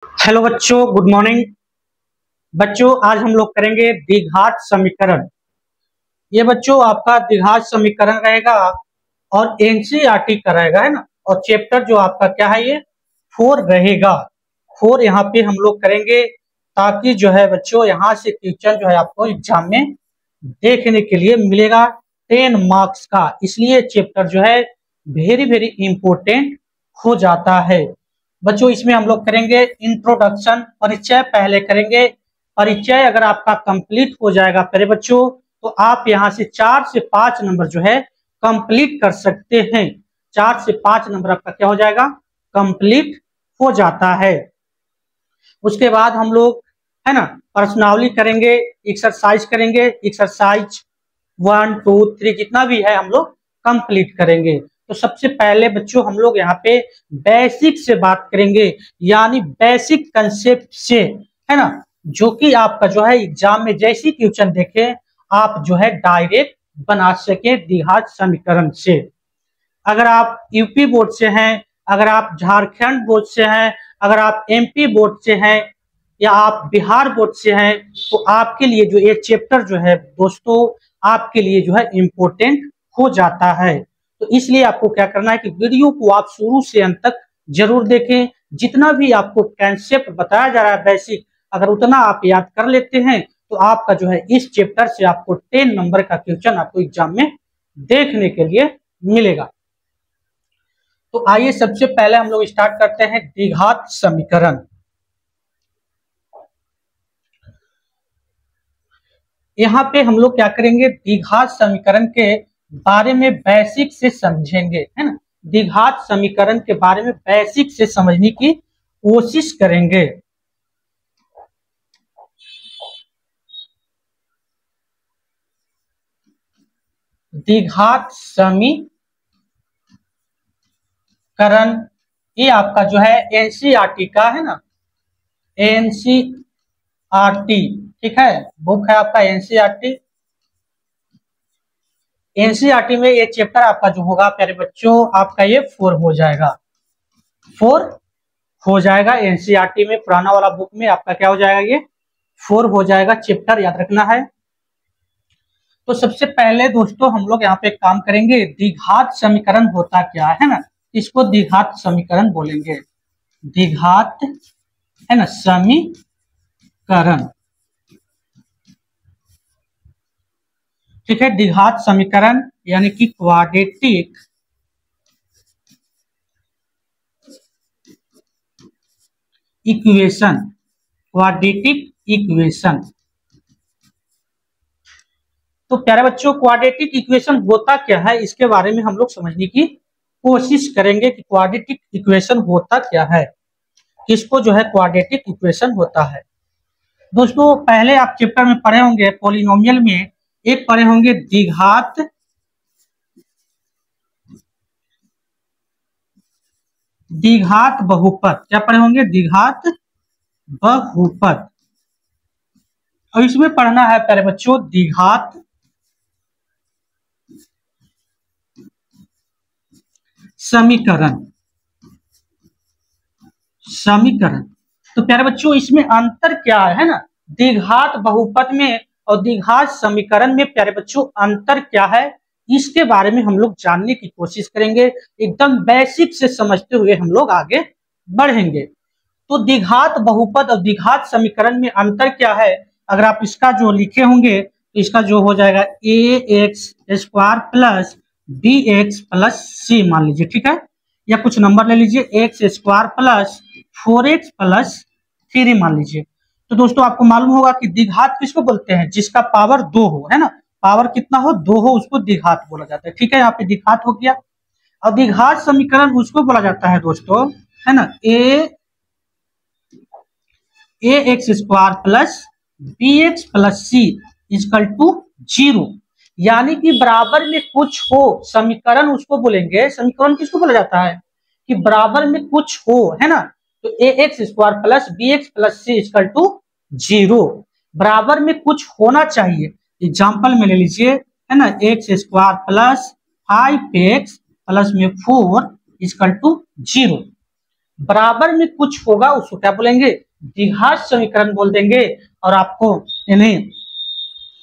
Hello बच्चों, good morning. बच्चों, आज हम लोग करेंगे द्विघात समीकरण। ये बच्चों आपका द्विघात समीकरण रहेगा और एनसीईआरटी का रहेगा, है ना। और चैप्टर जो आपका क्या है, ये 4 रहेगा। 4 यहाँ पे हम लोग करेंगे ताकि जो है बच्चों यहाँ से क्वेश्चन जो है आपको एग्जाम में देखने के लिए मिलेगा 10 मार्क्स का। इसलिए चैप्टर जो है वेरी वेरी इंपॉर्टेंट हो जाता है। बच्चों इसमें हम लोग करेंगे इंट्रोडक्शन, परिचय पहले करेंगे। परिचय अगर आपका कंप्लीट हो जाएगा प्यारे बच्चों, तो आप यहाँ से 4 से 5 नंबर जो है कंप्लीट कर सकते हैं। 4 से 5 नंबर आपका क्या हो जाएगा, कंप्लीट हो जाता है। उसके बाद हम लोग, है ना, पर्सनावली करेंगे, एक्सरसाइज करेंगे। एक्सरसाइज 1 2 3 जितना भी है हम लोग कंप्लीट करेंगे। तो सबसे पहले बच्चों हम लोग यहाँ पे बेसिक से बात करेंगे, यानी बेसिक कंसेप्ट से, है ना, जो कि आपका जो है एग्जाम में जैसी क्वेश्चन देखे आप जो है डायरेक्ट बना सके द्विघात समीकरण से। अगर आप यूपी बोर्ड से हैं, अगर आप झारखंड बोर्ड से हैं, अगर आप एमपी बोर्ड से हैं या आप बिहार बोर्ड से हैं, तो आपके लिए जो ये चैप्टर जो है दोस्तों आपके लिए जो है इम्पोर्टेंट हो जाता है। तो इसलिए आपको क्या करना है कि वीडियो को आप शुरू से अंत तक जरूर देखें। जितना भी आपको कंसेप्ट बताया जा रहा है बेसिक, अगर उतना आप याद कर लेते हैं तो आपका जो है इस चैप्टर से आपको 10 नंबर का क्वेश्चन आपको एग्जाम में देखने के लिए मिलेगा। तो आइए सबसे पहले हम लोग स्टार्ट करते हैं द्विघात समीकरण। यहाँ पे हम लोग क्या करेंगे, द्विघात समीकरण के बारे में बेसिक से समझेंगे, है ना। द्विघात समीकरण के बारे में बेसिक से समझने की कोशिश करेंगे। द्विघात समीकरण ये आपका जो है एनसीईआरटी का, है ना, एनसीईआरटी, ठीक है, बुक है आपका एनसीईआरटी। एनसीईआरटी में ये चैप्टर आपका जो होगा प्यारे बच्चों आपका ये 4 हो जाएगा। 4 हो जाएगा एनसीईआरटी में, पुराना वाला बुक में आपका क्या हो जाएगा, ये 4 हो जाएगा। चैप्टर याद रखना है। तो सबसे पहले दोस्तों हम लोग यहाँ पे काम करेंगे, द्विघात समीकरण होता क्या है ना, इसको द्विघात समीकरण बोलेंगे। द्विघात, है ना, समीकरण, ठीक है। द्विघात समीकरण यानी कि क्वाड्रेटिक इक्वेशन, क्वाड्रेटिक इक्वेशन। तो प्यारे बच्चों क्वाड्रेटिक इक्वेशन होता क्या है, इसके बारे में हम लोग समझने की कोशिश करेंगे कि क्वाड्रेटिक इक्वेशन होता क्या है, किसको जो है क्वाड्रेटिक इक्वेशन होता है। दोस्तों पहले आप चैप्टर में पढ़े होंगे पॉलिनोमियल में, एक पढ़े होंगे द्विघात बहुपद। क्या पढ़े होंगे, द्विघात बहुपद। और इसमें पढ़ना है प्यारे बच्चों द्विघात समीकरण। समीकरण तो प्यारे बच्चों इसमें अंतर क्या है ना, द्विघात बहुपद में और द्विघात समीकरण में प्यारे बच्चों अंतर क्या है, इसके बारे में हम लोग जानने की कोशिश करेंगे। एकदम बेसिक से समझते हुए हम लोग आगे बढ़ेंगे। तो द्विघात बहुपद और द्विघात समीकरण में अंतर क्या है, अगर आप इसका जो लिखे होंगे तो इसका जो हो जाएगा ax² plus bx plus c मान लीजिए, ठीक है, या कुछ नंबर ले लीजिए x² प्लस 4x प्लस 3 मान लीजिए। तो दोस्तों आपको मालूम होगा कि द्विघात किसको बोलते हैं, जिसका पावर 2 हो, है ना, पावर कितना हो, 2 हो, उसको द्विघात बोला जाता है, ठीक है। यहाँ पे द्विघात हो गया। अब द्विघात समीकरण उसको बोला जाता है दोस्तों, है ना, ax² plus bx plus c equal to 0, यानी कि बराबर में कुछ हो, समीकरण उसको बोलेंगे। समीकरण किसको बोला जाता है कि बराबर में कुछ हो, है ना। तो ax² plus bx plus c equal to 0, बराबर में कुछ होना चाहिए। एग्जाम्पल में ले लीजिए, है ना, x² प्लस 5x प्लस में 4 इक्वल टू 0। बराबर में कुछ होगा उसको क्या बोलेंगे, द्विघात समीकरण बोल देंगे। और आपको यानी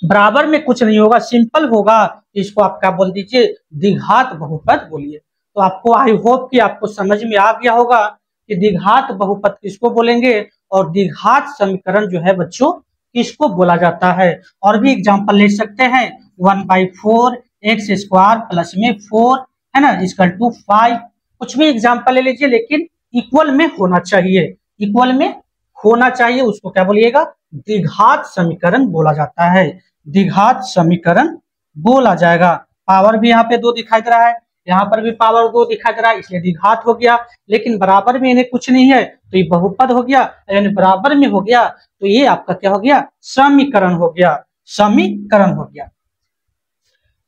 बराबर में कुछ नहीं होगा, सिंपल होगा, इसको आप क्या बोल दीजिए, द्विघात बहुपद बोलिए। तो आपको आई होप कि आपको समझ में आ गया होगा कि द्विघात बहुपद किसको बोलेंगे और द्विघात समीकरण जो है बच्चों किसको बोला जाता है। और भी एग्जांपल ले सकते हैं, 1/4 एक्स स्क्वायर प्लस में 4 है ना इक्वल टू 5। कुछ भी एग्जांपल ले लीजिए, लेकिन इक्वल में होना चाहिए, इक्वल में होना चाहिए, उसको क्या बोलिएगा, द्विघात समीकरण बोला जाता है, द्विघात समीकरण बोला जाएगा। पावर भी यहाँ पे 2 दिखाई दे रहा है, यहाँ पर भी पावर 2 दिखाई दे रहा है, इसलिए द्विघात हो गया। लेकिन बराबर में इन्हें कुछ नहीं है तो ये बहुपद हो गया, यानी बराबर में हो गया तो ये आपका क्या हो गया, समीकरण हो गया, समीकरण हो गया।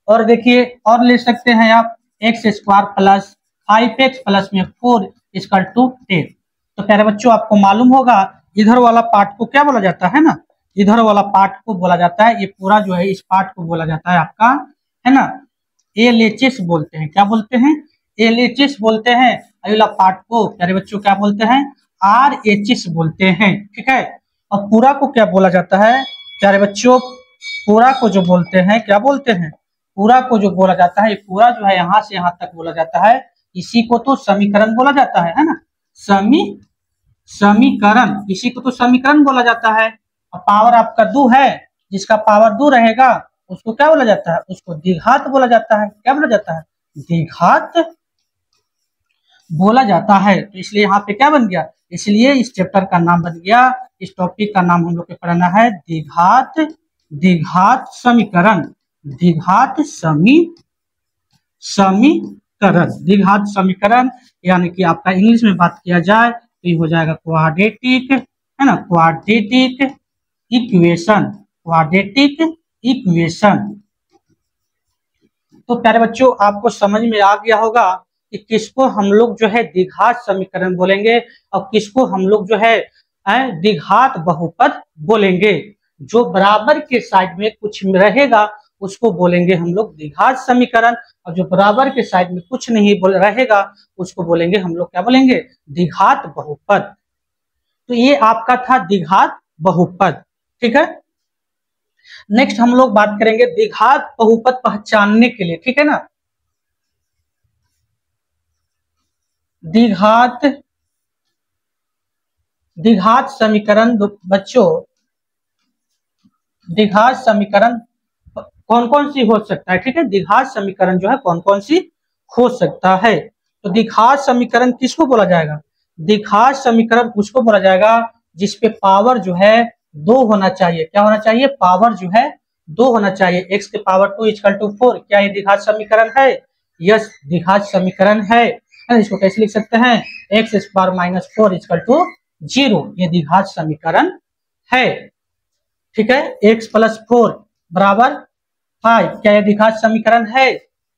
और देखिए और ले सकते हैं आप x square plus 5x plus में 4 इक्वल टू 10। तो प्यारे बच्चों आपको मालूम होगा इधर वाला पार्ट को क्या बोला जाता है ना, इधर वाला पार्ट को बोला जाता है, ये पूरा जो है इस पार्ट को बोला जाता है आपका, है ना, एलएचएस बोलते हैं। क्या बोलते हैं, एलएचएस बोलते हैं। अगला पार्ट को प्यारे बच्चों क्या बोलते हैं, आरएचएस बोलते हैं। ठीक है, और पूरा को क्या बोला जाता है प्यारे बच्चों, पूरा को जो बोलते हैं क्या बोलते हैं, पूरा को जो बोला जाता है, पूरा जो है यहाँ से यहाँ तक बोला जाता है, इसी को तो समीकरण बोला जाता है ना, समीकरण, इसी को तो समीकरण बोला जाता है। और पावर आपका 2 है, जिसका पावर 2 रहेगा उसको क्या बोला जाता है, उसको द्विघात बोला जाता है। क्या बोला जाता है, द्विघात बोला जाता है। तो इसलिए यहाँ पे क्या बन गया, इसलिए इस चैप्टर का नाम बन गया, इस टॉपिक का नाम हम लोग को पढ़ना है द्विघात, द्विघात समीकरण, द्विघात समीकरण, द्विघात समीकरण। यानी कि आपका इंग्लिश में बात किया जाए तो ये हो जाएगा क्वाड्रेटिक, है ना, क्वाड्रेटिक इक्वेशन, क्वाड्रेटिक इक्वेशन। तो प्यारे बच्चों आपको समझ में आ गया होगा कि किसको हम लोग जो है द्विघात समीकरण बोलेंगे और किसको हम लोग जो है द्विघात बहुपद बोलेंगे। जो बराबर के साइड में कुछ रहेगा उसको बोलेंगे हम लोग द्विघात समीकरण, और जो बराबर के साइड में कुछ नहीं रहेगा उसको बोलेंगे हम लोग क्या बोलेंगे, द्विघात बहुपद। तो ये आपका था द्विघात बहुपद। ठीक है, नेक्स्ट हम लोग बात करेंगे द्विघात बहुपद पहचानने के लिए। ठीक है ना, द्विघात, द्विघात समीकरण बच्चों, द्विघात समीकरण कौन कौन सी हो सकता है। ठीक है, द्विघात समीकरण जो है कौन कौन सी हो सकता है। तो द्विघात समीकरण किसको बोला जाएगा, द्विघात समीकरण उसको बोला जाएगा जिसपे पावर जो है 2 होना चाहिए। क्या होना चाहिए, पावर जो है 2 होना चाहिए। x के पावर 2 इक्वल टू 4, क्या ये द्विघात समीकरण है, यस द्विघात समीकरण है। इसको कैसे लिख सकते हैं, x square minus 4 equal to 0, ये द्विघात समीकरण है। ठीक है, x प्लस 4 बराबर 5, क्या यह द्विघात समीकरण है,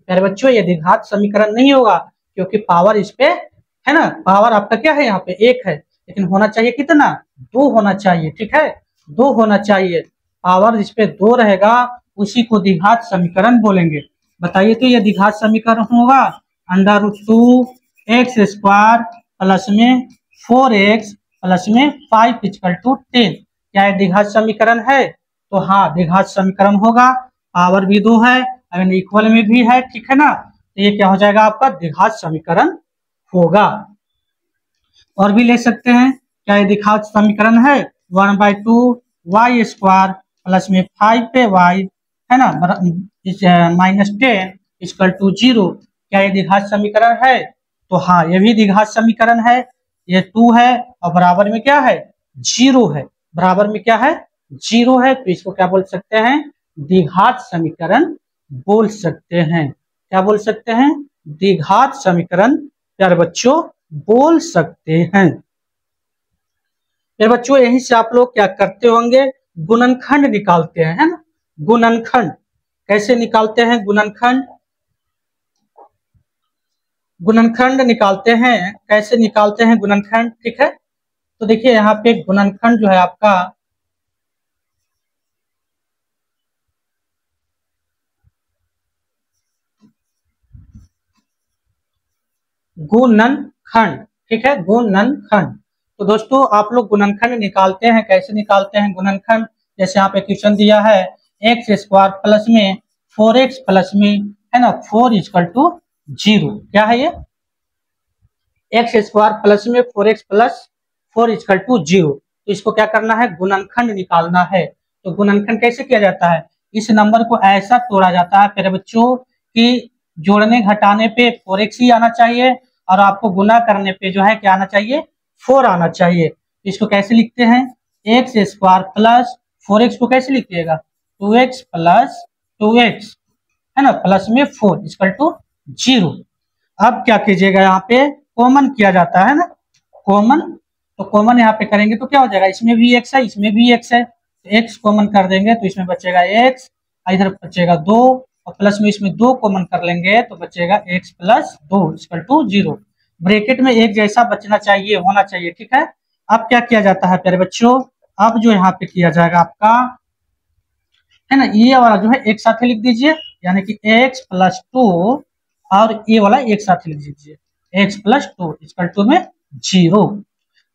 प्यारे बच्चों ये द्विघात समीकरण नहीं होगा, क्योंकि पावर इस पे है ना, पावर आपका क्या है यहाँ पे 1 है, लेकिन होना चाहिए कितना, 2 होना चाहिए। ठीक है, 2 होना चाहिए, पावर इस पे 2 रहेगा, उसी को द्विघात समीकरण बोलेंगे। बताइए तो ये द्विघात समीकरण होगा √2 एक्स स्क्वायर प्लस में 4x प्लस में 5 इक्वल टू 10, क्या ये द्विघात समीकरण है, तो हाँ द्विघात समीकरण होगा, पावर भी 2 है, अगर इक्वल में भी है। ठीक है ना, तो ये क्या हो जाएगा आपका द्विघात समीकरण होगा। और भी ले सकते हैं, क्या ये द्विघात समीकरण है, 1/2 y स्क्वायर प्लस में 5y है ना -10 इक्वल टू 0, क्या ये द्विघात समीकरण है, तो हाँ ये भी द्विघात समीकरण है। ये 2 है और बराबर में क्या है, 0 है, बराबर में क्या है, 0 है, तो इसको क्या बोल सकते हैं, द्विघात समीकरण बोल सकते हैं। क्या बोल सकते हैं, द्विघात समीकरण प्यारे बच्चों बोल सकते हैं। प्यारे बच्चों यहीं से आप लोग क्या करते होंगे, गुणनखंड निकालते हैं, है ना, गुणनखंड कैसे निकालते हैं, गुणनखंड, गुणनखंड निकालते हैं, कैसे निकालते हैं गुणनखंड। ठीक है, तो देखिए यहाँ पे गुणनखंड जो है आपका गुणनखंड, ठीक है, गुणनखंड। तो दोस्तों आप लोग गुणनखंड निकालते हैं, कैसे निकालते हैं गुणनखंड? जैसे यहाँ पे क्वेश्चन दिया है एक्स स्क्वायर प्लस में 4x प्लस में, है ना, 4 इक्वल टू 0। क्या है ये? एक्स स्क्वायर प्लस में 4x प्लस 4 इक्वल टू 0। तो इसको क्या करना है? गुणनखंड निकालना है। तो गुणनखंड कैसे किया जाता है? इस नंबर को ऐसा तोड़ा जाता है प्यारे बच्चों कि जोड़ने घटाने पे 4x ही आना चाहिए और आपको गुना करने पे जो है क्या आना चाहिए? 4 आना चाहिए। इसको कैसे लिखते हैं? एक्स स्क्वायर प्लस 4x को कैसे लिखिएगा? 2x प्लस 2x, है ना, प्लस में 4 इक्वल टू 0। अब क्या कीजिएगा? यहाँ पे कॉमन किया जाता है ना, कॉमन। तो कॉमन यहाँ पे करेंगे तो क्या हो जाएगा? इसमें भी x है, इसमें भी x है, तो x कॉमन कर देंगे तो इसमें बचेगा x, इधर बचेगा 2 और प्लस में इसमें 2 कॉमन कर लेंगे तो बचेगा x plus 2 equal to 0। Bracket में एक जैसा बचना चाहिए, होना चाहिए, ठीक है। अब क्या किया जाता है प्यारे बच्चों? अब जो यहाँ पे किया जाएगा आपका, है ना, ये वाला जो है एक साथ लिख दीजिए, यानी कि x प्लस 2 और ये वाला एक साथ लिख दीजिए, x प्लस 2 इक्वल टू में 0।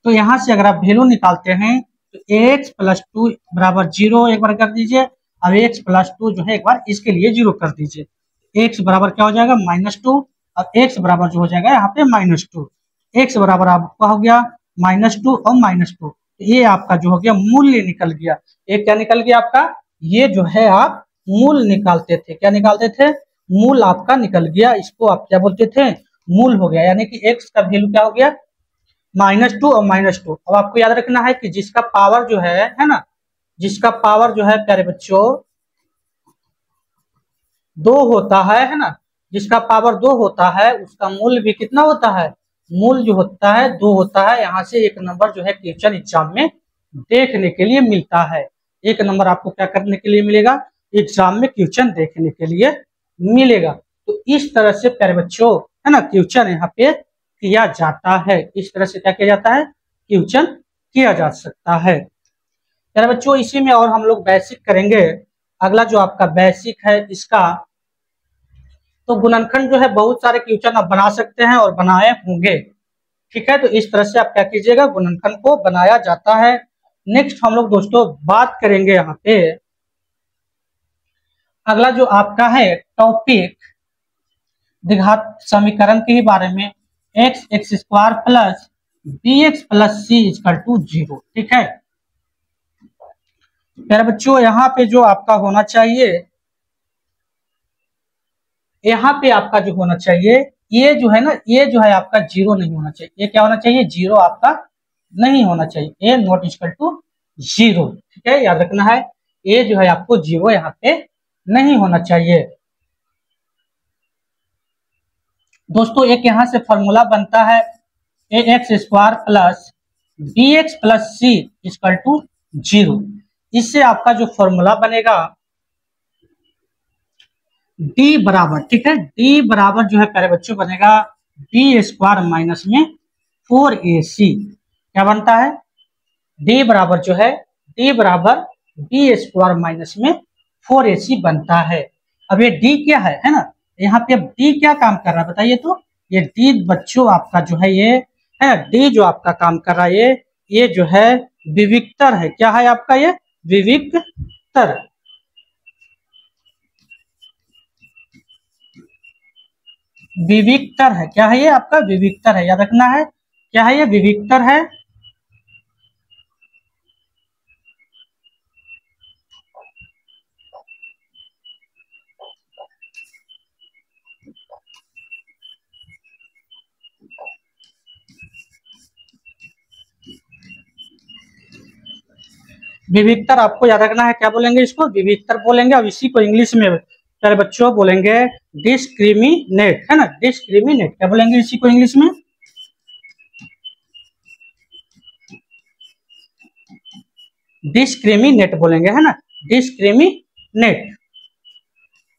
तो यहाँ से अगर आप वैल्यू निकालते हैं तो x प्लस 2 बराबर 0 एक बार कर दीजिए, अब x प्लस 2 जो है एक बार इसके लिए 0 कर दीजिए। x बराबर क्या हो जाएगा? -2। अब x बराबर जो हो जाएगा यहाँ पे -2, x बराबर आपका हो गया -2 और -2। ये आपका जो हो गया मूल्य निकल गया। ये क्या निकल गया आपका? ये जो है आप मूल निकालते थे, क्या निकालते थे? मूल आपका निकल गया। इसको आप क्या बोलते थे? मूल हो गया, यानी कि x का वैल्यू क्या हो गया? -2 और -2। अब आपको याद रखना है कि जिसका पावर जो है ना, जिसका पावर जो है प्यारे बच्चों 2 होता है ना, जिसका पावर 2 होता है उसका मूल्य भी कितना होता है? मूल जो होता है 2 होता है। यहाँ से एक नंबर जो है क्वेश्चन एग्जाम में देखने के लिए मिलता है। एक नंबर आपको क्या करने के लिए मिलेगा? एग्जाम में क्वेश्चन देखने के लिए मिलेगा। तो इस तरह से प्यारे बच्चों, है ना, क्वेश्चन यहाँ पे किया जाता है। इस तरह से क्या किया जाता है? क्वेश्चन किया जा सकता है प्यारे बच्चों। इसी में और हम लोग बेसिक करेंगे। अगला जो आपका बेसिक है इसका, तो गुणनखंड जो है बहुत सारे क्वेश्चन आप बना सकते हैं और बनाए होंगे, ठीक है। तो इस तरह से आप क्या कीजिएगा? गुणनखंड को बनाया जाता है। नेक्स्ट हम लोग दोस्तों बात करेंगे यहाँ पे, अगला जो आपका है टॉपिक द्विघात समीकरण के ही बारे में, x square plus bx plus c equal to 0, ठीक है प्यारे बच्चों। यहाँ पे जो आपका होना चाहिए, यहाँ पे आपका जो होना चाहिए, ये जो है ना, ये जो है आपका 0 नहीं होना चाहिए। ये क्या होना चाहिए? 0 आपका नहीं होना चाहिए, ये नॉट इक्वल टू 0, ठीक है, याद रखना है। ये जो है आपको 0 यहाँ पे नहीं होना चाहिए दोस्तों। एक यहाँ से फॉर्मूला बनता है ax square plus bx plus c equal to 0। इससे आपका जो फॉर्मूला बनेगा d बराबर, ठीक है, d बराबर जो है प्यारे बच्चों बनेगा b स्क्वायर माइनस में 4ac। क्या बनता है? d बराबर जो है, d बराबर b स्क्वायर माइनस में 4ac बनता है। अब ये d क्या है ना, यहाँ पे अब d क्या काम कर रहा है बताइए तो? ये d बच्चों आपका जो है ये है, d जो आपका काम कर रहा है ये जो है विविक्तर है। क्या है आपका? ये विविक्तर, विविक्तर है। क्या है ये आपका? विविक्तर है, याद रखना है। क्या है ये? विविक्तर है। विविक्तर आपको याद रखना है, क्या बोलेंगे इसको? विविक्तर बोलेंगे। अब इसी को इंग्लिश में प्यारे बच्चों बोलेंगे डिस्क्रिमिनेट, है ना, डिस्क्रिमिनेट। क्या बोलेंगे इसी को इंग्लिश में? डिस्क्रिमिनेट बोलेंगे, है ना, डिस्क्रिमिनेट,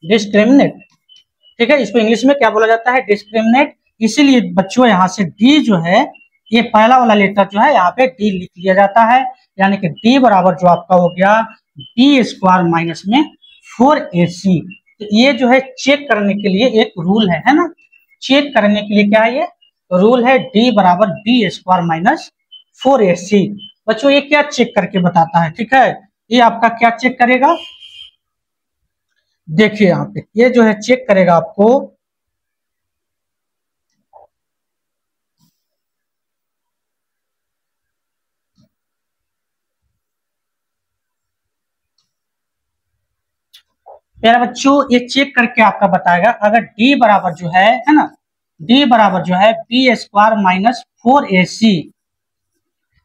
डिस्क्रिमिनेट, ठीक है। इसको इंग्लिश में क्या बोला जाता है? डिस्क्रिमिनेट। इसीलिए बच्चों यहाँ से डी जो है, ये पहला वाला लेटर जो है यहाँ पे डी लिख लिया जाता है, यानी कि डी बराबर जो आपका हो गया बी स्क्वायर माइनस में 4ac। तो ये जो है चेक करने के लिए एक रूल है ना, चेक करने के लिए क्या है ये? तो रूल है डी बराबर बी स्क्वायर माइनस 4ac। बच्चों ये क्या चेक करके बताता है, ठीक है, ये आपका क्या चेक करेगा, देखिए यहाँ पे ये जो है चेक करेगा आपको प्यारे बच्चों, ये चेक करके आपका बताएगा अगर डी बराबर जो है ना, डी बराबर जो है b square minus 4ac,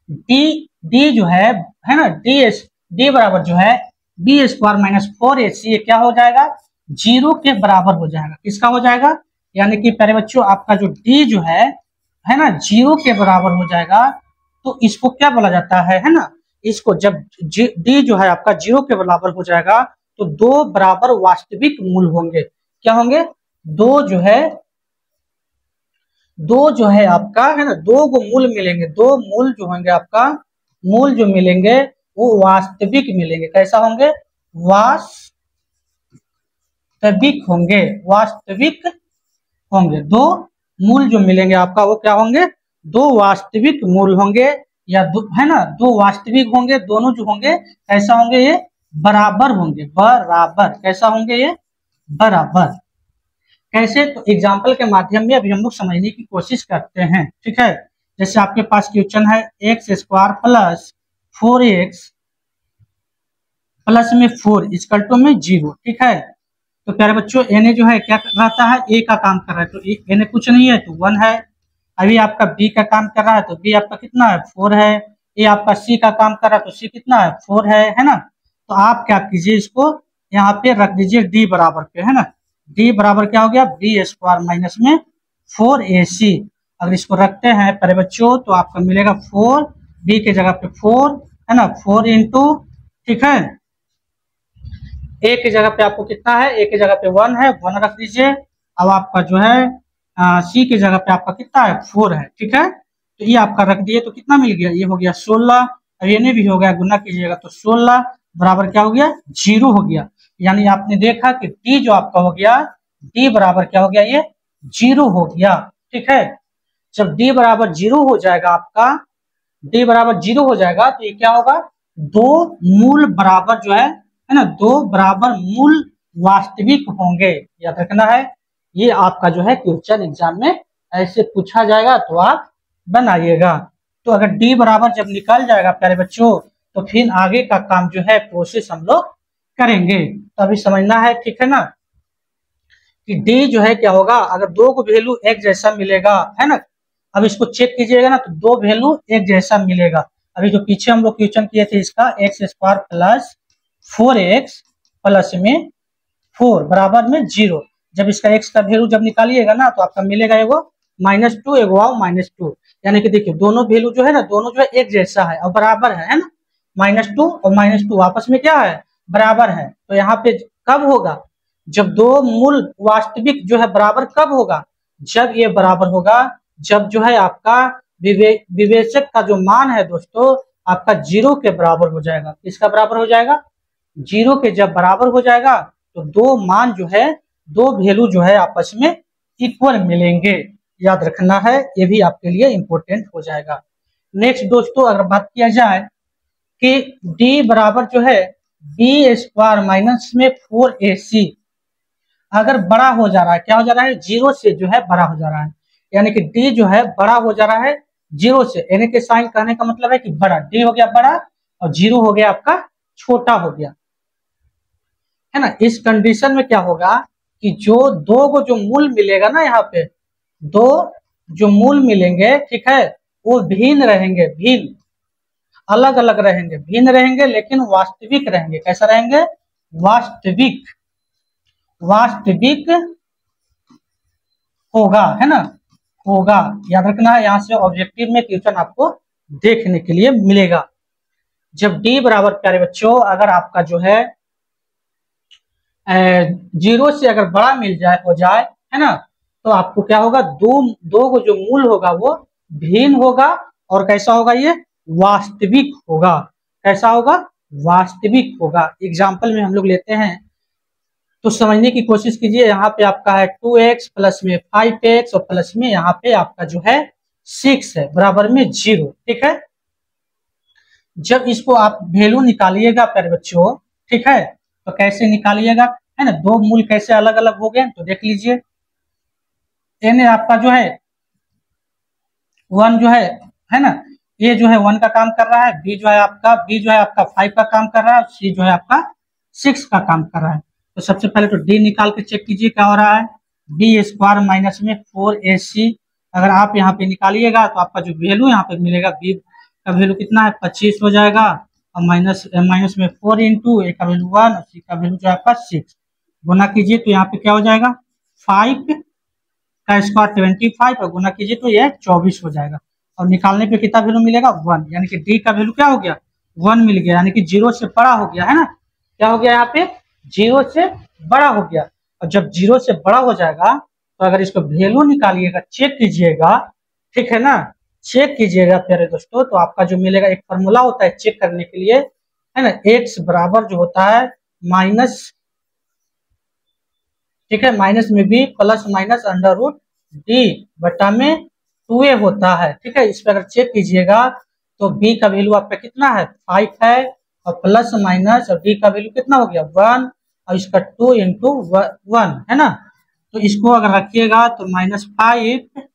d d जो है ना, डी बराबर जो है बी स्क्वायर माइनस 4ac, ये क्या हो जाएगा, जीरो के बराबर हो जाएगा। किसका हो जाएगा, यानी कि प्यारे बच्चों आपका जो डी जो है ना, जीरो के बराबर हो जाएगा। तो इसको क्या बोला जाता है ना, इसको जब डी जो है आपका जीरो के बराबर हो जाएगा तो दो बराबर वास्तविक मूल होंगे। क्या होंगे, दो जो है आपका है ना, दो को मूल मिलेंगे, दो मूल जो होंगे आपका, मूल जो मिलेंगे वो वास्तविक मिलेंगे। कैसा होंगे, वास्तविक होंगे, वास्तविक होंगे। दो मूल जो मिलेंगे आपका वो क्या होंगे, दो वास्तविक मूल होंगे, या है ना, दो वास्तविक होंगे। दोनों जो होंगे कैसा होंगे, ये बराबर होंगे, बराबर। कैसा होंगे, ये बराबर। कैसे, तो एग्जाम्पल के माध्यम में अभी हम लोग समझने की कोशिश करते हैं, ठीक है। जैसे आपके पास क्वेश्चन है x square plus 4x plus में 4 इक्वल टू में 0, ठीक है। तो प्यारे बच्चों एन जो है क्या रहता है, ए का काम कर रहा है, तो एन कुछ नहीं है तो 1 है। अभी आपका बी का काम कर रहा है तो बी आपका कितना है, 4 है। ये आपका सी का काम कर रहा है तो सी कितना है, 4 है ना। तो आप क्या कीजिए, इसको यहाँ पे रख दीजिए डी बराबर पे, है ना। डी बराबर क्या हो गया, बी स्क्वायर माइनस में 4ac। अगर इसको रखते हैं प्यारे बच्चों तो आपका मिलेगा 4, बी के जगह पे 4 है ना, 4 इंटू, ठीक है, ए की जगह पे आपको कितना है, ए की जगह पे 1 है, 1 रख दीजिए। अब आपका जो है सी की जगह पे आपका कितना है, 4 है, ठीक है। तो ये आपका रख दिए तो कितना मिल गया, ये हो गया 16। अब ये भी हो गया, गुना कीजिएगा तो 16 बराबर क्या हो गया, 0 हो गया। यानी आपने देखा कि डी जो आपका हो गया, डी बराबर क्या हो गया, ये 0 हो गया, ठीक है। जब डी बराबर 0 हो जाएगा आपका, डी बराबर 0 हो जाएगा तो ये क्या होगा, दो मूल बराबर जो है ना, दो बराबर मूल वास्तविक होंगे। याद रखना है, ये आपका जो है क्वेश्चन एग्जाम में ऐसे पूछा जाएगा तो आप बनाइएगा। तो अगर डी बराबर जब निकल जाएगा प्यारे बच्चों तो फिर आगे का काम जो है प्रोसेस हम लोग करेंगे। तो अभी समझना है, ठीक है ना, कि डी जो है क्या होगा, अगर दो को वैल्यू एक जैसा मिलेगा, है ना। अब इसको चेक कीजिएगा ना तो दो वैल्यू एक जैसा मिलेगा। अभी जो पीछे हम लोग क्वेश्चन किए थे इसका x square plus 4x plus में 4 बराबर में 0, जब इसका x का वैल्यू जब निकालिएगा ना तो आपका मिलेगा एगो -2, एगो आओ -2। यानी कि देखिए दोनों वैल्यू जो है ना, दोनों जो है एक जैसा है और बराबर है ना। -2 और -2 आपस में क्या है, बराबर है। तो यहाँ पे कब होगा, जब दो मूल वास्तविक जो है बराबर कब होगा, जब ये बराबर होगा, जब जो है आपका विवेचक का जो मान है दोस्तों आपका 0 के बराबर हो जाएगा। किसका बराबर हो जाएगा, 0 के जब बराबर हो जाएगा तो दो मान जो है, दो वैल्यू जो है आपस में इक्वल मिलेंगे। याद रखना है, ये भी आपके लिए इंपॉर्टेंट हो जाएगा। नेक्स्ट दोस्तों अगर बात किया जाए कि d बराबर जो है बी स्क्वायर माइनस में 4ac अगर बड़ा हो जा रहा है, क्या हो जा रहा है, 0 से जो है बड़ा हो जा रहा है, यानी कि d जो है बड़ा हो जा रहा है 0 से, यानी कि साइन कहने का मतलब है कि बड़ा, d हो गया बड़ा और 0 हो गया आपका छोटा हो गया, है ना। इस कंडीशन में क्या होगा कि जो दो को जो मूल मिलेगा ना, यहाँ पे दो जो मूल मिलेंगे, ठीक है, वो भिन्न रहेंगे, भिन्न, अलग अलग रहेंगे, भिन्न रहेंगे लेकिन वास्तविक रहेंगे। कैसा रहेंगे, वास्तविक, वास्तविक होगा, है ना, होगा। याद रखना है, यहाँ से ऑब्जेक्टिव में क्वेश्चन आपको देखने के लिए मिलेगा। जब d बराबर प्यारे बच्चों अगर आपका जो है 0 से अगर बड़ा मिल जाए हो जाए, है ना, तो आपको क्या होगा, दो को जो मूल होगा वो भिन्न होगा और कैसा होगा, ये वास्तविक होगा। कैसा होगा, वास्तविक होगा। एग्जाम्पल में हम लोग लेते हैं तो समझने की कोशिश कीजिए। यहाँ पे आपका है 2x प्लस में 5x और प्लस में यहाँ पे आपका जो है 6 है बराबर में 0। ठीक है, जब इसको आप वैल्यू निकालिएगा प्यारे बच्चों, ठीक है, तो कैसे निकालिएगा, है ना, दो मूल कैसे अलग अलग हो गए तो देख लीजिए। n आपका जो है 1 जो है ना, ये जो है 1 का काम कर रहा है, b जो है आपका 5 का काम कर रहा है, c जो है आपका 6 का काम कर रहा है। तो सबसे पहले तो d निकाल के चेक कीजिए क्या हो रहा है, b स्क्वायर माइनस में 4ac। अगर आप यहाँ पे निकालिएगा तो आपका जो वैल्यू यहाँ पे मिलेगा, b का वैल्यू कितना है 25 हो जाएगा, और माइनस में 4 इंटू a का वैल्यू 1 और c का वैल्यू जो है आपका 6। गुना कीजिए तो यहाँ पे क्या हो जाएगा 5 का स्क्वायर 25 और गुना कीजिए तो यह 24 हो जाएगा। और निकालने पे कितना वैल्यू मिलेगा 1, यानी कि डी का वैल्यू क्या हो गया 1 मिल गया, यानी कि 0 से बड़ा हो गया, है ना। क्या हो गया यहाँ पे 0 से बड़ा हो गया। और जब 0 से बड़ा हो जाएगा तो अगर इसको वैल्यू निकालिएगा, चेक कीजिएगा, ठीक है ना, चेक कीजिएगा प्यारे दोस्तों, तो आपका जो मिलेगा, एक फॉर्मूला होता है चेक करने के लिए, है ना, x बराबर जो होता है माइनस, ठीक है, माइनस में b plus minus under root d बटा में 2a होता है। ठीक है, इस पर अगर चेक कीजिएगा तो b का वैल्यू आपका कितना है 5 है, और प्लस माइनस और d का वैल्यू कितना हो गया 1, और इसका 2 इंटू 1 है ना। तो इसको अगर रखिएगा तो -5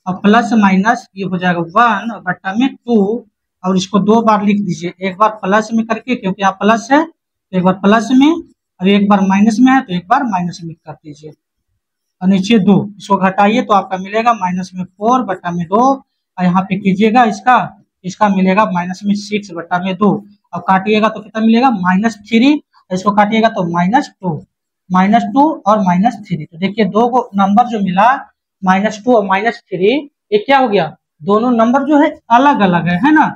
और प्लस माइनस ये हो जाएगा 1 और बटा में 2, और इसको 2 बार लिख दीजिए, एक बार प्लस में करके क्योंकि यहाँ प्लस है, एक बार प्लस में और एक बार माइनस में है तो एक बार माइनस में कर दीजिए, और नीचे 2, इसको घटाइए तो आपका मिलेगा माइनस में 4 बटा में 2, और यहाँ पे कीजिएगा इसका मिलेगा माइनस में 6 बटा में 2, और काटिएगा तो कितना मिलेगा -3, इसको काटिएगा तो -2 और -3। तो देखिए दो को नंबर जो मिला -2 और -3, ये क्या हो गया, दोनों नंबर जो है अलग अलग है ना।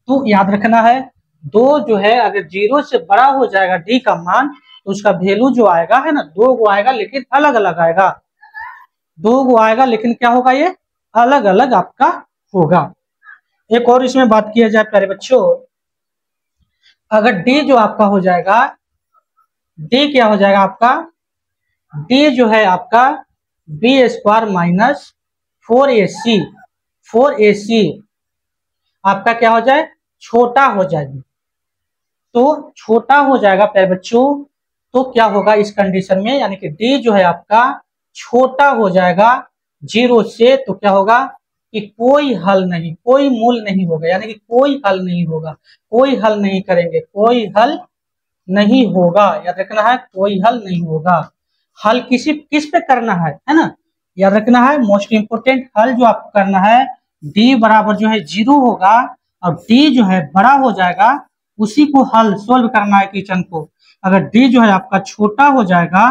तो याद रखना है, दो जो है अगर 0 से बड़ा हो जाएगा डी का मान तो उसका वैल्यू जो आएगा, है ना, 2 गो आएगा लेकिन अलग अलग आएगा, 2 गो आएगा लेकिन क्या होगा, ये अलग अलग आपका होगा। एक और इसमें बात किया जाए प्यारे बच्चों, अगर डी जो आपका हो जाएगा, डी क्या हो जाएगा आपका, डी जो है आपका बी स्क्वायर माइनस 4ac आपका क्या हो जाए छोटा हो जाएगी। तो छोटा हो जाएगा प्यारे बच्चों, तो क्या होगा इस कंडीशन में, यानी कि डी जो है आपका छोटा हो जाएगा 0 से, तो क्या होगा कि कोई हल नहीं, कोई मूल नहीं होगा, यानी कि कोई हल नहीं होगा, कोई हल नहीं करेंगे, कोई हल नहीं होगा। याद रखना है कोई हल नहीं होगा। हल किस पे करना है ना, याद रखना है मोस्ट इंपोर्टेंट, हल जो आपको करना है डी बराबर जो है 0 होगा और डी जो है बड़ा हो जाएगा, उसी को हल सोल्व करना है क्वेश्चन को। अगर डी जो है आपका छोटा हो जाएगा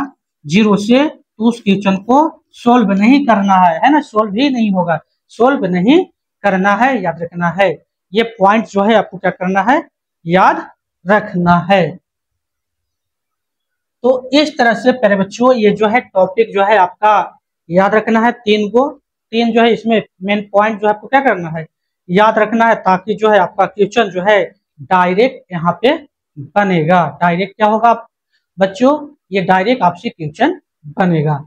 0 से तो उस क्वेश्चन को सोल्व नहीं करना है ना, सोल्व ही नहीं होगा, सोल्व नहीं करना है, याद रखना है। ये पॉइंट जो है आपको क्या करना है, याद रखना है। तो इस तरह से प्यारे बच्चों ये जो है टॉपिक जो है आपका याद रखना है, तीन जो है इसमें मेन पॉइंट जो है आपको क्या करना है, याद रखना है, ताकि जो है आपका क्वेश्चन जो है डायरेक्ट यहाँ पे बनेगा। डायरेक्ट क्या होगा बच्चों, ये डायरेक्ट आपसे क्वेश्चन बनेगा।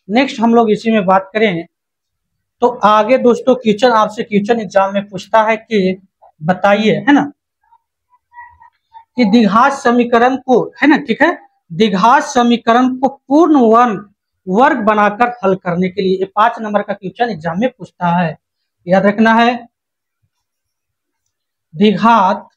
नेक्स्ट हम लोग इसी में बात करें तो आगे दोस्तों क्वेश्चन एग्जाम में पूछता है कि बताइए, है ना, कि द्विघात समीकरण को, है ना, ठीक है, द्विघात समीकरण को पूर्ण वर्ग बनाकर हल करने के लिए 5 नंबर का क्वेश्चन एग्जाम में पूछता है। याद रखना है द्विघात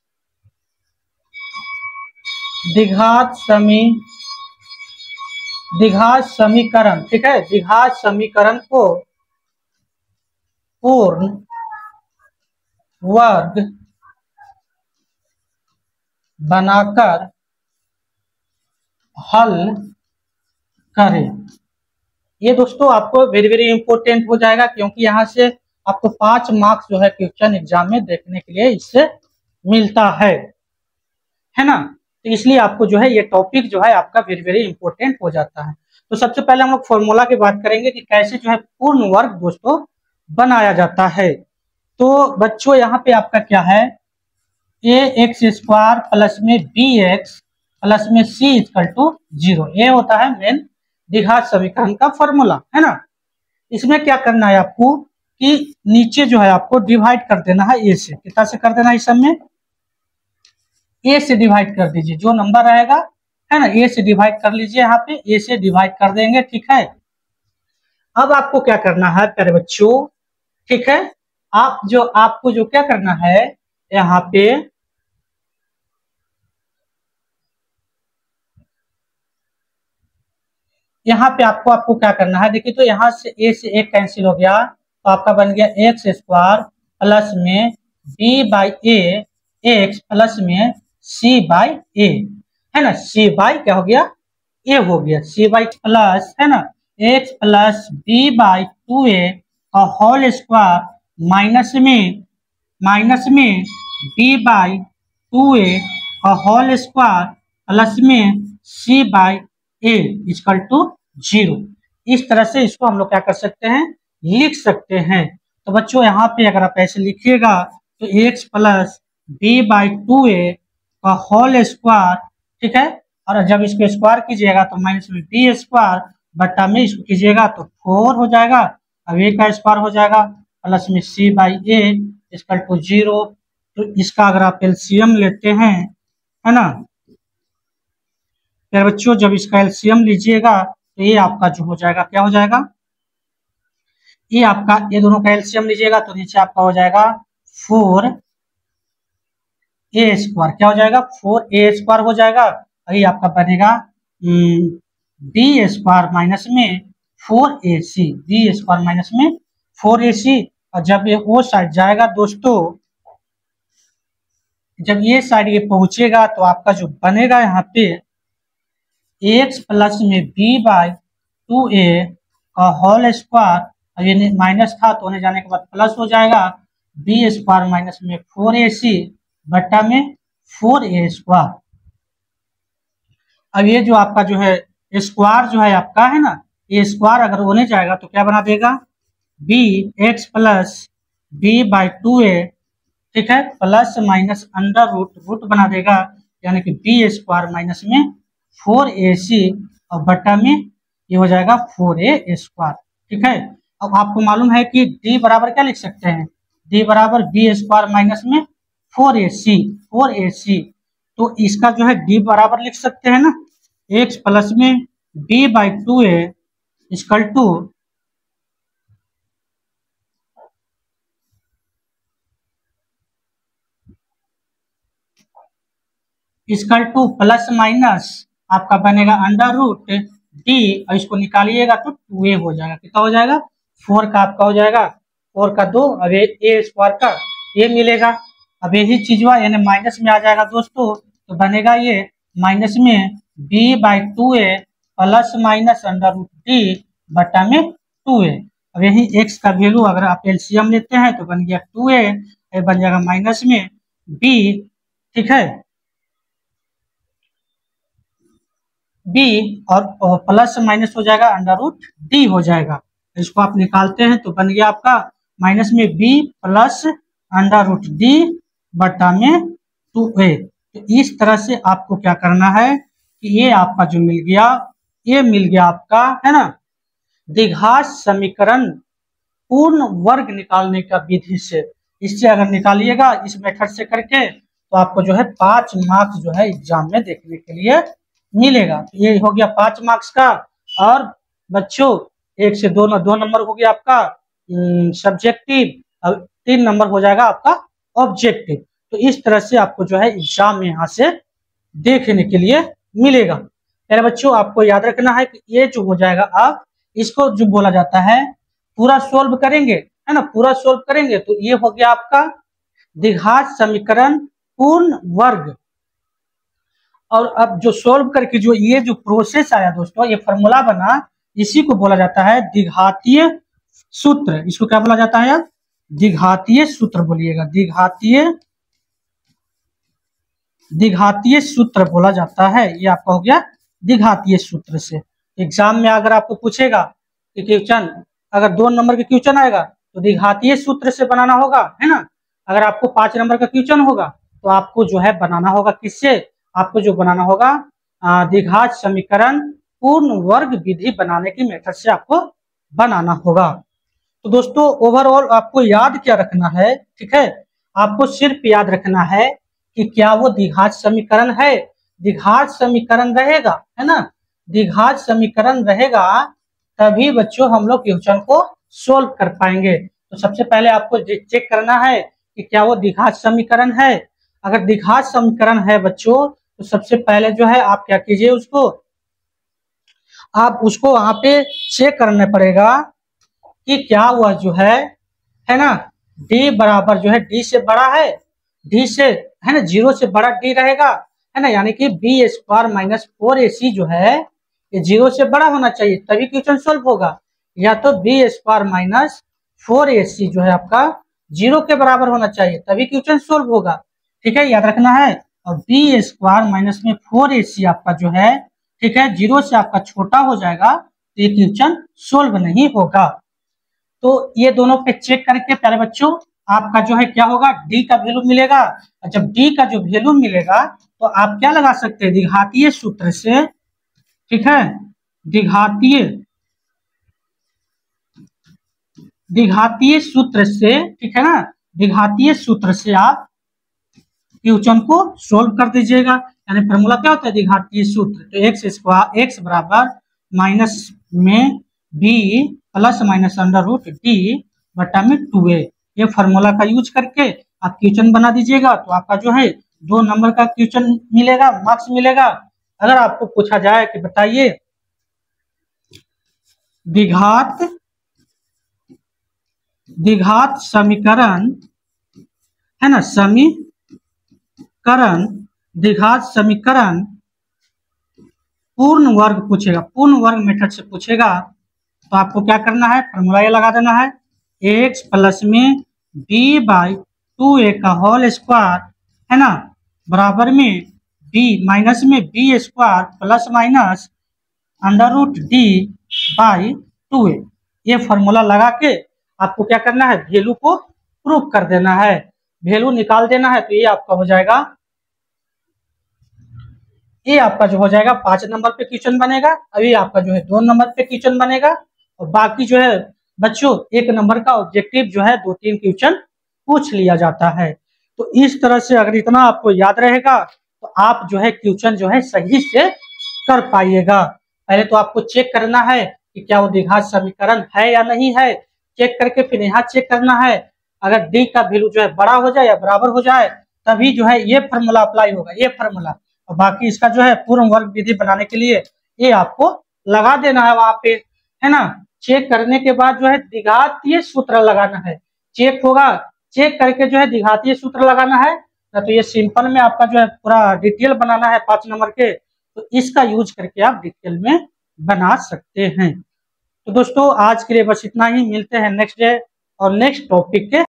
समीकरण, ठीक है, द्विघात समीकरण को पूर्ण वर्ग बनाकर हल करें। ये दोस्तों आपको वेरी वेरी इंपॉर्टेंट हो जाएगा, क्योंकि यहाँ से आपको 5 मार्क्स जो है क्वेश्चन एग्जाम में देखने के लिए इससे मिलता है ना। तो इसलिए आपको जो है ये टॉपिक जो है आपका वेरी वेरी इंपॉर्टेंट हो जाता है। तो सबसे पहले हम लोग फॉर्मूला की बात करेंगे कि कैसे जो है पूर्ण वर्ग दोस्तों बनाया जाता है। तो बच्चों यहाँ पे आपका क्या है, ax स्क्वायर प्लस में bx प्लस में c इक्वल टू 0। ये होता है मेन द्विघात समीकरण का फॉर्मूला, है ना। इसमें क्या करना है आपको कि नीचे जो है आपको डिवाइड कर देना है a से। कितना से कर देना है इस सब में? a से डिवाइड कर दीजिए, जो नंबर आएगा है ना a से डिवाइड कर लीजिए, यहाँ पे a से डिवाइड कर देंगे, ठीक है। अब आपको क्या करना है प्यारे बच्चों, ठीक है, आपको जो क्या करना है यहाँ पे आपको क्या करना है, देखिए तो यहाँ से a से एक कैंसिल हो गया, तो आपका बन गया एक्स स्क्वायर प्लस में b by A x plus में c बाई ए, है ना। c बाई क्या हो गया? a हो गया। c बाई प्लस है ना x plus b by 2a और होल स्क्वायर माइनस में b बाई 2a और होल स्क्वायर प्लस में c by a equal to 0। इस तरह से इसको हम लोग क्या कर सकते हैं, लिख सकते हैं। तो बच्चों यहाँ पे अगर आप ऐसे लिखिएगा तो x plus b by 2a का होल स्क्वायर, ठीक है, और जब इसको स्क्वायर कीजिएगा तो माइनस में b स्क्वायर बट्टा में इसको कीजिएगा तो 4 हो जाएगा। अब a का स्क्वायर हो जाएगा प्लस में c by a equal to 0। तो इसका अगर आप एलसीएम लेते हैं, है ना, फिर बच्चों जब इसका एलसीएम लीजिएगा तो ये आपका जो हो जाएगा, क्या हो जाएगा, ये दोनों का एलसीएम लीजिएगा तो नीचे आपका हो जाएगा 4a स्क्वायर, क्या हो जाएगा 4a स्क्वायर हो जाएगा। ये आपका बनेगा b स्क्वायर माइनस में 4ac, b स्क्वायर माइनस में 4ac। और जब ये वो साइड जाएगा दोस्तों, जब ये साइड ये पहुंचेगा तो आपका जो बनेगा यहाँ पे x प्लस में b बाई 2a का होल स्क्वायर, ये माइनस था तो होने जाने के बाद प्लस हो जाएगा b स्क्वायर माइनस में 4ac बट्टा में 4a स्क्वायर। अब ये जो आपका जो है स्क्वायर जो है आपका, है ना, ये स्क्वायर अगर होने जाएगा तो क्या बना देगा, b x plus b by 2a, ठीक है, प्लस माइनस अंडर रूट बना देगा, यानी कि b स्क्वायर माइनस में 4ac और बट्टा में ये हो जाएगा 4a स्क्वायर, ठीक है। अब आपको मालूम है कि d बराबर क्या लिख सकते हैं, d बराबर b स्क्वायर माइनस में 4ac। तो इसका जो है d बराबर लिख सकते हैं ना x प्लस में b by 2a equal two plus minus आपका बनेगा अंडर रूट d, और इसको निकालिएगा तो 2a हो जाएगा। कितना हो जाएगा, 4 का आपका हो जाएगा, 4 का 2, अब a स्क्वायर का ये मिलेगा। अब यही चीज हुआ यानी माइनस में आ जाएगा दोस्तों, तो बनेगा ये माइनस में b by 2a plus minus under root d बटा में 2a। अब यही x का वैल्यू अगर आप एलसीएम लेते हैं तो बन गया 2a, ये बन जाएगा माइनस में b, ठीक है, b और प्लस माइनस हो जाएगा अंडर रूट d हो जाएगा। इसको आप निकालते हैं तो बन गया आपका माइनस में b plus under root d बटा में 2a। तो इस तरह से आपको क्या करना है कि ये आपका जो मिल गया, ये मिल गया आपका, है ना, द्विघात समीकरण पूर्ण वर्ग निकालने का विधि से। इससे अगर निकालिएगा इस मेथड से करके तो आपको जो है 5 मार्क्स जो है एग्जाम में देखने के लिए मिलेगा। तो ये हो गया 5 मार्क्स का। और बच्चों 1 से 2 नंबर हो गया आपका सब्जेक्टिव, और 3 नंबर हो जाएगा आपका ऑब्जेक्टिव। तो इस तरह से आपको जो है एग्जाम में यहाँ से देखने के लिए मिलेगा। मेरे बच्चों आपको याद रखना है कि ये जो हो जाएगा, आप इसको जो बोला जाता है पूरा सोल्व करेंगे, है ना, पूरा सोल्व करेंगे तो ये हो गया आपका द्विघात समीकरण पूर्ण वर्ग। और अब जो सोल्व करके जो ये जो प्रोसेस आया दोस्तों, ये फॉर्मूला बना, इसी को बोला जाता है द्विघातीय सूत्र। इसको क्या बोला जाता है यार, द्विघातीय सूत्र बोलिएगा, द्विघातीय सूत्र बोला जाता है। ये आपका हो गया द्विघातीय सूत्र से। एग्जाम में अगर आपको पूछेगा कि क्वेश्चन, अगर 2 नंबर का क्वेश्चन आएगा तो द्विघातीय सूत्र से बनाना होगा, है ना। अगर आपको 5 नंबर का क्वेश्चन होगा तो आपको जो है बनाना होगा किससे, आपको जो बनाना होगा द्विघात समीकरण पूर्ण वर्ग विधि बनाने की मेथड से आपको बनाना होगा। तो दोस्तों ओवरऑल आपको याद क्या रखना है, ठीक है, आपको सिर्फ याद रखना है कि क्या वो द्विघात समीकरण है। द्विघात समीकरण रहेगा, है ना, द्विघात समीकरण रहेगा तभी बच्चों हम लोग क्वेश्चन को सोल्व कर पाएंगे। तो सबसे पहले आपको चेक करना है कि क्या वो द्विघात समीकरण है। अगर द्विघात समीकरण है बच्चों तो सबसे पहले जो है आप क्या कीजिए, आप उसको वहां पे चेक करना पड़ेगा कि क्या वह जो है ना, डी बराबर जो है डी से बड़ा है, डी से, है ना, 0 से बड़ा डी रहेगा, है ना, यानी कि बी स्क्वायर माइनस 4ac जो है ये 0 से बड़ा होना चाहिए तभी क्वेश्चन सोल्व होगा, या तो बी स्क्वायर माइनस 4ac जो है आपका 0 के बराबर होना चाहिए तभी क्वेश्चन सोल्व होगा। ठीक है, याद रखना है। और बी स्क्वायर माइनस में 4ac आपका जो है, ठीक है, 0 से आपका छोटा हो जाएगा तो ये क्वेश्चन सोल्व नहीं होगा। तो ये दोनों पे चेक करके प्यारे बच्चों आपका जो है क्या होगा, डी का वैल्यू मिलेगा। और जब डी का जो वैल्यू मिलेगा तो आप क्या लगा सकते हैं, द्विघातीय सूत्र से, ठीक है, द्विघातीय सूत्र से, ठीक है ना, द्विघातीय सूत्र से आप क्वेश्चन को सोल्व कर दीजिएगा। यानी फॉर्मूला क्या होता है, द्विघातीय सूत्र, तो एक्स बराबर माइनस में b plus minus under root d बटा में 2a, ये फॉर्मूला का यूज करके आप क्वेश्चन बना दीजिएगा तो आपका जो है 2 नंबर का क्वेश्चन मिलेगा, मार्क्स मिलेगा। अगर आपको पूछा जाए कि बताइए द्विघात समीकरण, है ना, द्विघात समीकरण पूर्ण वर्ग पूछेगा, पूर्ण वर्ग मेथड से पूछेगा तो आपको क्या करना है, फॉर्मूला ये लगा देना है, एक्स प्लस में बी बाई 2a का होल स्क्वायर, है ना, बराबर में बी माइनस में b square plus minus under root d by 2a। ये फॉर्मूला लगा के आपको क्या करना है, वैल्यू को प्रूफ कर देना है, वैल्यू निकाल देना है। तो ये आपका हो जाएगा, ये आपका जो हो जाएगा 5 नंबर पे क्वेश्चन बनेगा, अभी आपका जो है 2 नंबर पे क्वेश्चन बनेगा, और बाकी जो है बच्चों 1 नंबर का ऑब्जेक्टिव जो है 2-3 क्वेश्चन पूछ लिया जाता है। तो इस तरह से अगर इतना आपको याद रहेगा तो आप जो है क्वेश्चन जो है सही से कर पाइएगा। पहले तो आपको चेक करना है कि क्या वो द्विघात समीकरण है या नहीं है, चेक करके फिर यहाँ चेक करना है, अगर डी का वैल्यू जो है बड़ा हो जाए या बराबर हो जाए तभी जो है ये फॉर्मूला अप्लाई होगा, ये फॉर्मूला। और बाकी इसका जो है पूर्ण वर्ग विधि बनाने के लिए ये आपको लगा देना है वहां पे, है ना। चेक करने के बाद जो है द्विघातीय सूत्र लगाना है, चेक होगा, चेक करके जो है द्विघातीय सूत्र लगाना है ना। तो ये सिंपल में आपका जो है पूरा डिटेल बनाना है 5 नंबर के, तो इसका यूज करके आप डिटेल में बना सकते हैं। तो दोस्तों आज के लिए बस इतना ही, मिलते हैं नेक्स्ट डे और नेक्स्ट टॉपिक के